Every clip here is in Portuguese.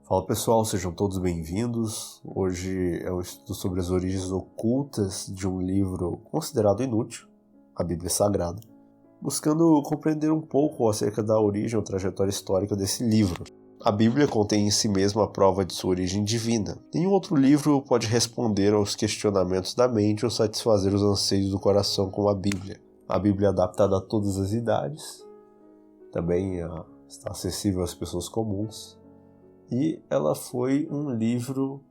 Fala pessoal, sejam todos bem-vindos. Hoje é um estudo sobre as origens ocultas de um livro considerado inútil, a Bíblia Sagrada, buscando compreender um pouco acerca da origem ou trajetória histórica desse livro. A Bíblia contém em si mesma a prova de sua origem divina. Nenhum outro livro pode responder aos questionamentos da mente ou satisfazer os anseios do coração como a Bíblia. A Bíblia é adaptada a todas as idades, também está acessível às pessoas comuns. E ela foi um livro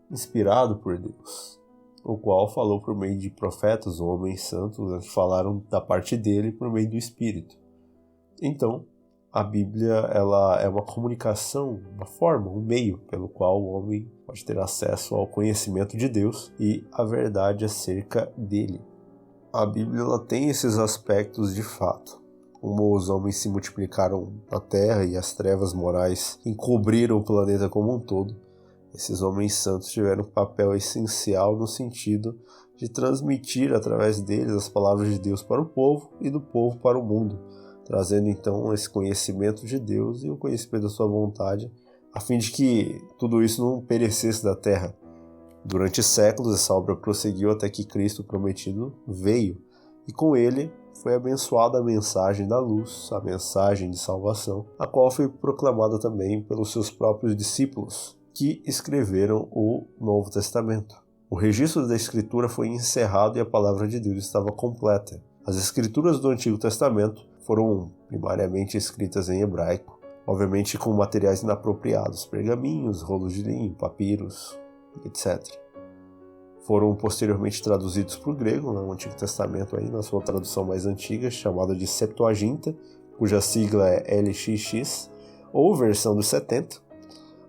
inspirado por Deus, o qual falou por meio de profetas ou homens santos que falaram da parte dele por meio do Espírito. Então, a Bíblia ela é uma comunicação, uma forma, um meio pelo qual o homem pode ter acesso ao conhecimento de Deus e à verdade acerca dele. A Bíblia ela tem esses aspectos de fato. Como os homens se multiplicaram na terra e as trevas morais encobriram o planeta como um todo, esses homens santos tiveram um papel essencial no sentido de transmitir através deles as palavras de Deus para o povo e do povo para o mundo, trazendo então esse conhecimento de Deus e o conhecimento da sua vontade, a fim de que tudo isso não perecesse da terra. Durante séculos essa obra prosseguiu até que Cristo prometido veio, e com ele foi abençoada a mensagem da luz, a mensagem de salvação, a qual foi proclamada também pelos seus próprios discípulos, que escreveram o Novo Testamento. O registro da Escritura foi encerrado e a palavra de Deus estava completa. As Escrituras do Antigo Testamento foram primariamente escritas em hebraico, obviamente com materiais inapropriados, pergaminhos, rolos de linho, papiros, etc. Foram posteriormente traduzidos para o grego, no Antigo Testamento, aí, na sua tradução mais antiga, chamada de Septuaginta, cuja sigla é LXX, ou versão dos 70.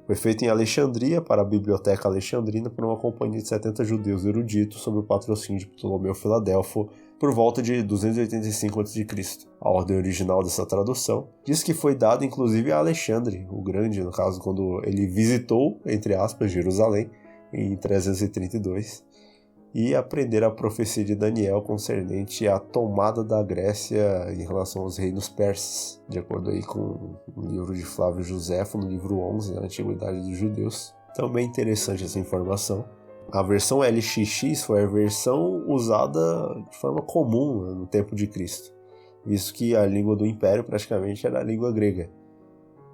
Foi feito em Alexandria para a Biblioteca Alexandrina por uma companhia de 70 judeus eruditos sob o patrocínio de Ptolomeu Filadelfo por volta de 285 a.C. A ordem original dessa tradução diz que foi dada inclusive a Alexandre, o Grande, no caso, quando ele visitou, entre aspas, Jerusalém, em 332, e aprender a profecia de Daniel concernente à tomada da Grécia em relação aos reinos persas, de acordo aí com o livro de Flávio Joséfo, no livro 11, da Antiguidade dos Judeus. Também interessante essa informação. A versão LXX foi a versão usada de forma comum no tempo de Cristo, visto que a língua do Império praticamente era a língua grega.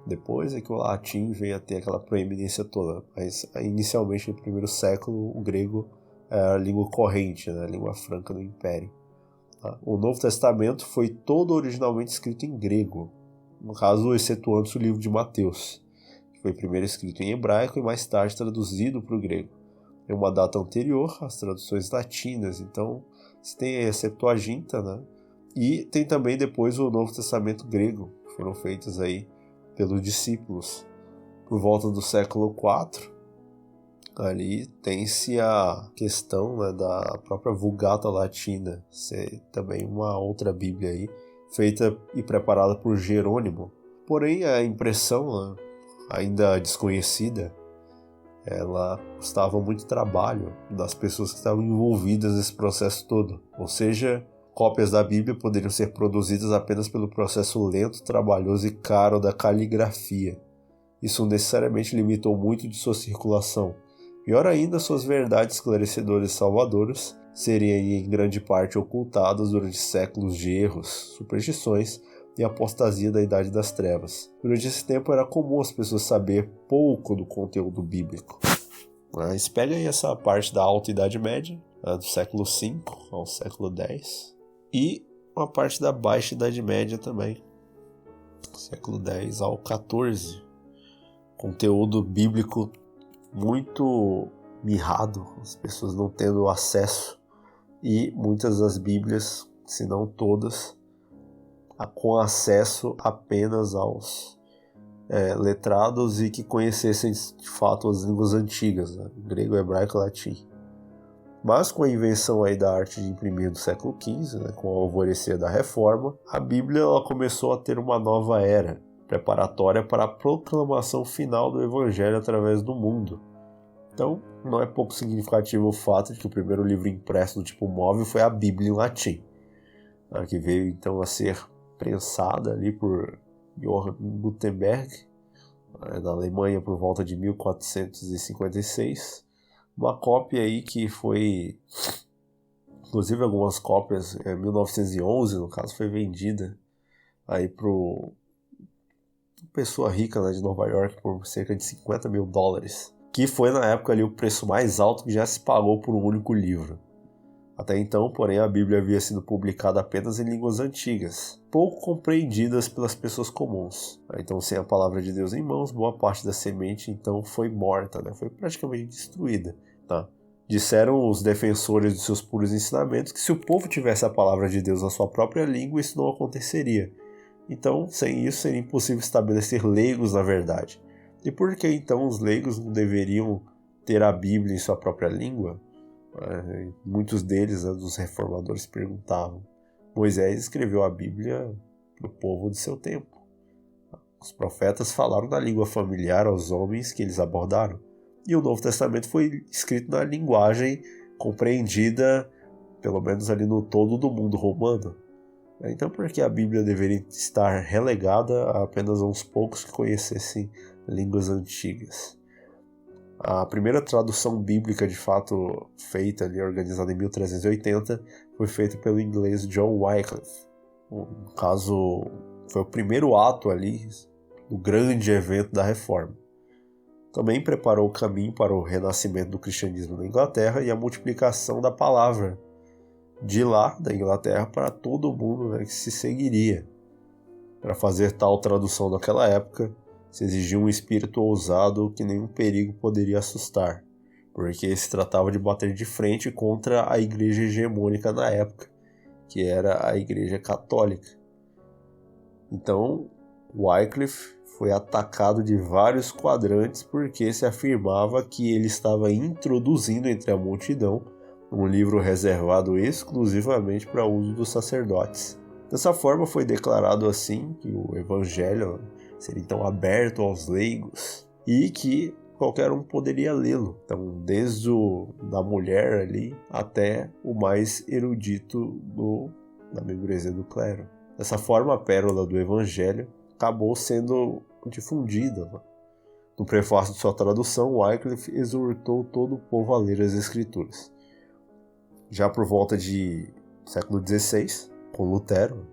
Depois é que o latim veio a ter aquela proeminência toda, mas inicialmente no primeiro século o grego era a língua corrente, né, a língua franca do Império. O Novo Testamento foi todo originalmente escrito em grego, no caso excetuando-se o livro de Mateus, que foi primeiro escrito em hebraico e mais tarde traduzido para o grego. Tem uma data anterior às traduções latinas, então você tem a Septuaginta, né, e tem também depois o Novo Testamento grego, que foram feitos aí pelos discípulos. Por volta do século IV, ali tem-se a questão, né, da própria Vulgata Latina, ser também uma outra Bíblia aí, feita e preparada por Jerônimo. Porém, a impressão, né, ainda desconhecida, ela custava muito trabalho das pessoas que estavam envolvidas nesse processo todo. Ou seja, cópias da Bíblia poderiam ser produzidas apenas pelo processo lento, trabalhoso e caro da caligrafia. Isso necessariamente limitou muito de sua circulação. Pior ainda, suas verdades esclarecedoras e salvadoras seriam em grande parte ocultadas durante séculos de erros, superstições e apostasia da Idade das Trevas. Durante esse tempo era comum as pessoas saber pouco do conteúdo bíblico. Mas pega aí essa parte da Alta Idade Média, do século V ao século X, e uma parte da Baixa Idade Média também, século X ao XIV. Conteúdo bíblico muito mirrado, as pessoas não tendo acesso, e muitas das Bíblias, se não todas, com acesso apenas aos letrados e que conhecessem de fato as línguas antigas, né? Grego, hebraico e latim. Mas com a invenção aí da arte de imprimir do século XV, né, com o alvorecer da Reforma, a Bíblia ela começou a ter uma nova era, preparatória para a proclamação final do Evangelho através do mundo. Então, não é pouco significativo o fato de que o primeiro livro impresso do tipo móvel foi a Bíblia em latim, que veio então a ser prensada ali por Johann Gutenberg na Alemanha por volta de 1456. Uma cópia aí que foi, inclusive algumas cópias, em 1911 no caso, foi vendida aí para pessoa rica, né, de Nova York por cerca de $50 mil, que foi na época ali o preço mais alto que já se pagou por um único livro. Até então, porém, a Bíblia havia sido publicada apenas em línguas antigas, pouco compreendidas pelas pessoas comuns. Então, sem a palavra de Deus em mãos, boa parte da semente então foi morta, né? Foi praticamente destruída. Tá? Disseram os defensores de seus puros ensinamentos que se o povo tivesse a palavra de Deus na sua própria língua, isso não aconteceria. Então, sem isso, seria impossível estabelecer leigos na verdade. E por que então os leigos não deveriam ter a Bíblia em sua própria língua? Muitos deles, né, dos reformadores, perguntavam. Moisés escreveu a Bíblia para o povo de seu tempo. Os profetas falaram na língua familiar aos homens que eles abordaram. E o Novo Testamento foi escrito na linguagem compreendida, pelo menos ali no todo do mundo romano. Então, por que a Bíblia deveria estar relegada a apenas uns poucos que conhecessem línguas antigas? A primeira tradução bíblica, de fato, feita ali, organizada em 1380, foi feita pelo inglês John Wycliffe. No caso, foi o primeiro ato ali do grande evento da Reforma. Também preparou o caminho para o renascimento do cristianismo na Inglaterra e a multiplicação da palavra de lá, da Inglaterra, para todo o mundo, né, que se seguiria. Para fazer tal tradução naquela época, se exigia um espírito ousado que nenhum perigo poderia assustar, porque se tratava de bater de frente contra a igreja hegemônica na época, que era a igreja católica. Então, Wycliffe foi atacado de vários quadrantes porque se afirmava que ele estava introduzindo entre a multidão um livro reservado exclusivamente para uso dos sacerdotes. Dessa forma foi declarado assim que o evangelho seria então aberto aos leigos e que qualquer um poderia lê-lo. Então, desde da mulher ali até o mais erudito da membresia do clero. Dessa forma, a pérola do evangelho acabou sendo difundida. No prefácio de sua tradução, Wycliffe exortou todo o povo a ler as escrituras. Já por volta de século XVI, com Lutero,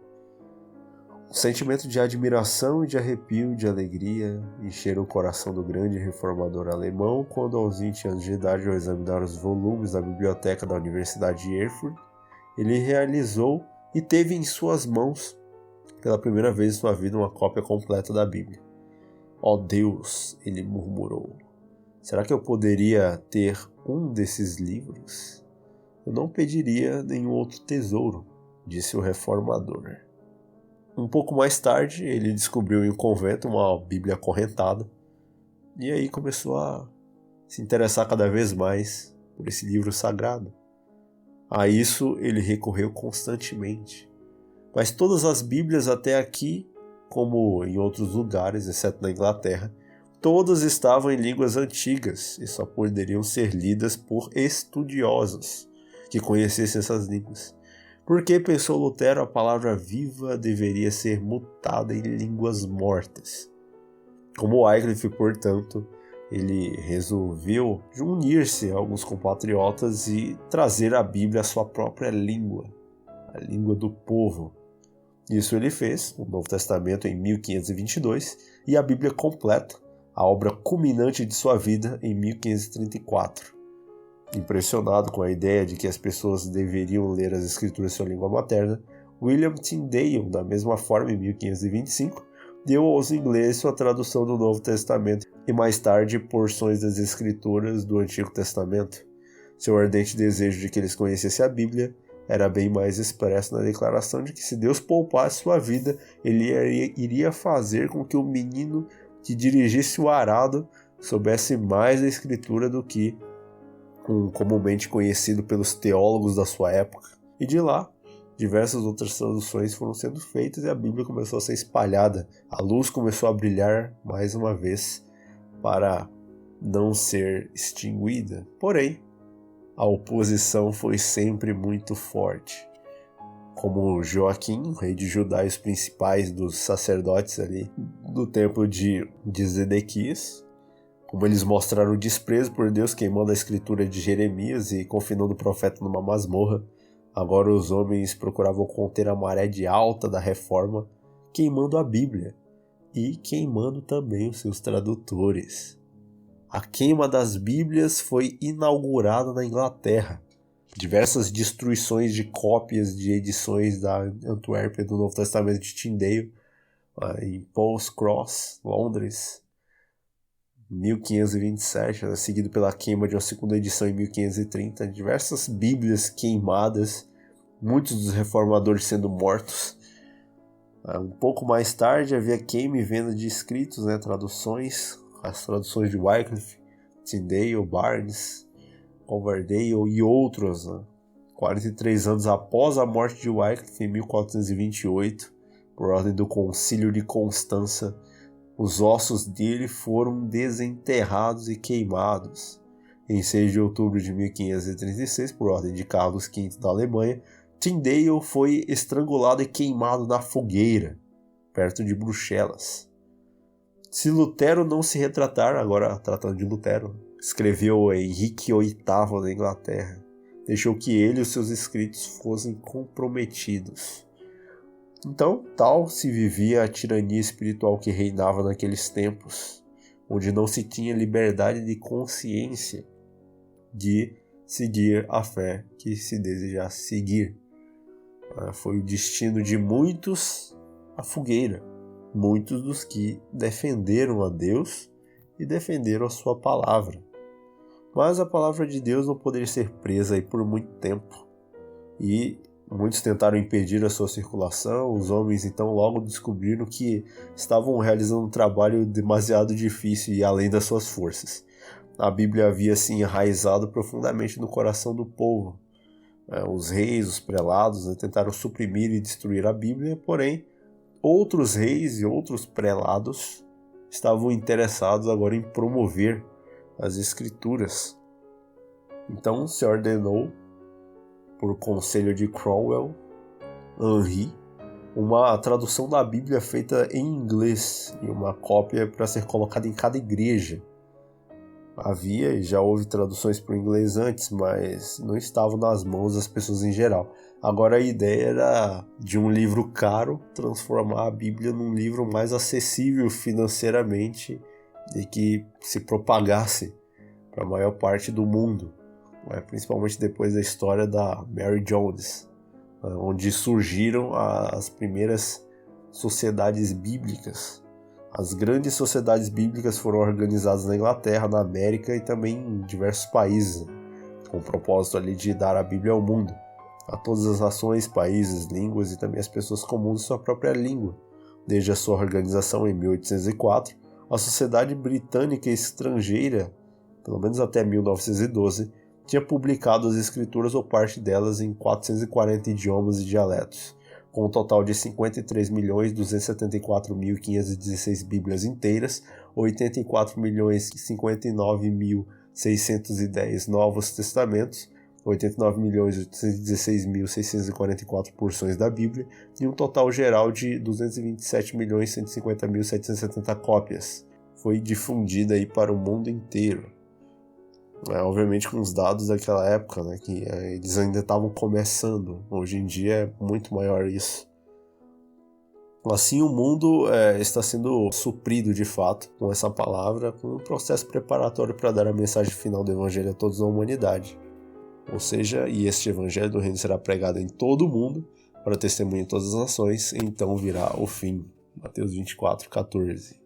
um sentimento de admiração e de arrepio, de alegria, encheram o coração do grande reformador alemão quando, aos 20 anos de idade, ao examinar os volumes da biblioteca da Universidade de Erfurt, ele realizou e teve em suas mãos, pela primeira vez em sua vida, uma cópia completa da Bíblia. Ó Deus, ele murmurou, será que eu poderia ter um desses livros? Eu não pediria nenhum outro tesouro, disse o reformador. Um pouco mais tarde, ele descobriu em um convento uma Bíblia acorrentada e aí começou a se interessar cada vez mais por esse livro sagrado. A isso ele recorreu constantemente. Mas todas as Bíblias até aqui, como em outros lugares, exceto na Inglaterra, todas estavam em línguas antigas e só poderiam ser lidas por estudiosos que conhecessem essas línguas. Porque, pensou Lutero, a palavra viva deveria ser mutada em línguas mortas. Como Wycliffe, portanto, ele resolveu unir-se a alguns compatriotas e trazer a Bíblia à sua própria língua, a língua do povo. Isso ele fez, o Novo Testamento em 1522 e a Bíblia completa, a obra culminante de sua vida, em 1534. Impressionado com a ideia de que as pessoas deveriam ler as escrituras em sua língua materna, William Tyndale, da mesma forma, em 1525, deu aos ingleses sua tradução do Novo Testamento e mais tarde porções das escrituras do Antigo Testamento. Seu ardente desejo de que eles conhecessem a Bíblia era bem mais expresso na declaração de que se Deus poupasse sua vida, ele iria fazer com que o menino que dirigisse o arado soubesse mais da escritura do que comumente conhecido pelos teólogos da sua época. E de lá, diversas outras traduções foram sendo feitas e a Bíblia começou a ser espalhada. A luz começou a brilhar mais uma vez para não ser extinguida. Porém, a oposição foi sempre muito forte. como Joaquim, rei de Judá, e os principais dos sacerdotes ali do templo de Zedequias, como eles mostraram desprezo por Deus, queimando a escritura de Jeremias e confinando o profeta numa masmorra. Agora os homens procuravam conter a maré de alta da reforma, queimando a Bíblia e queimando também os seus tradutores. A queima das Bíblias foi inaugurada na Inglaterra. Diversas destruições de cópias de edições da Antuérpia do Novo Testamento de Tyndale, em Paul's Cross, Londres, 1527, seguido pela queima de uma segunda edição em 1530. Diversas Bíblias queimadas, muitos dos reformadores sendo mortos. Um pouco mais tarde havia queima e venda de escritos, traduções, as traduções de Wycliffe, Tyndale, Barnes, Coverdale e outros. 43 anos após a morte de Wycliffe, em 1428, por ordem do Concílio de Constança, os ossos dele foram desenterrados e queimados. Em 6 de outubro de 1536, por ordem de Carlos V da Alemanha, Tyndale foi estrangulado e queimado na fogueira, perto de Bruxelas. Se Lutero não se retratar, agora tratando de Lutero, escreveu Henrique VIII da Inglaterra, deixou que ele e os seus escritos fossem comprometidos. Então, tal se vivia a tirania espiritual que reinava naqueles tempos, onde não se tinha liberdade de consciência de seguir a fé que se desejasse seguir. Foi o destino de muitos a fogueira, muitos dos que defenderam a Deus e defenderam a sua palavra. Mas a palavra de Deus não poderia ser presa aí por muito tempo, e muitos tentaram impedir a sua circulação. Os homens então logo descobriram que estavam realizando um trabalho demasiado difícil e além das suas forças. A Bíblia havia se enraizado profundamente no coração do povo. Os reis, os prelados, tentaram suprimir e destruir a Bíblia, porém outros reis e outros prelados estavam interessados agora em promover as Escrituras. Então se ordenou, por conselho de Cromwell, Henry, uma tradução da Bíblia feita em inglês e uma cópia para ser colocada em cada igreja. Havia e já houve traduções para o inglês antes, mas não estavam nas mãos das pessoas em geral. Agora a ideia era de um livro caro transformar a Bíblia num livro mais acessível financeiramente e que se propagasse para a maior parte do mundo, principalmente depois da história da Mary Jones, onde surgiram as primeiras sociedades bíblicas. As grandes sociedades bíblicas foram organizadas na Inglaterra, na América e também em diversos países, com o propósito ali de dar a Bíblia ao mundo, a todas as nações, países, línguas e também as pessoas comuns de sua própria língua. Desde a sua organização em 1804, a Sociedade Britânica Estrangeira, pelo menos até 1912, tinha publicado as escrituras ou parte delas em 440 idiomas e dialetos, com um total de 53.274.516 Bíblias inteiras, 84.059.610 Novos Testamentos, 89.816.644 porções da Bíblia e um total geral de 227.150.770 cópias. Foi difundida aí para o mundo inteiro. Obviamente com os dados daquela época, que eles ainda estavam começando. Hoje em dia é muito maior isso. Assim o mundo está sendo suprido de fato com essa palavra, com um processo preparatório para dar a mensagem final do Evangelho a toda a humanidade. Ou seja, e este Evangelho do Reino será pregado em todo o mundo para testemunho em todas as nações, então virá o fim. Mateus 24:14.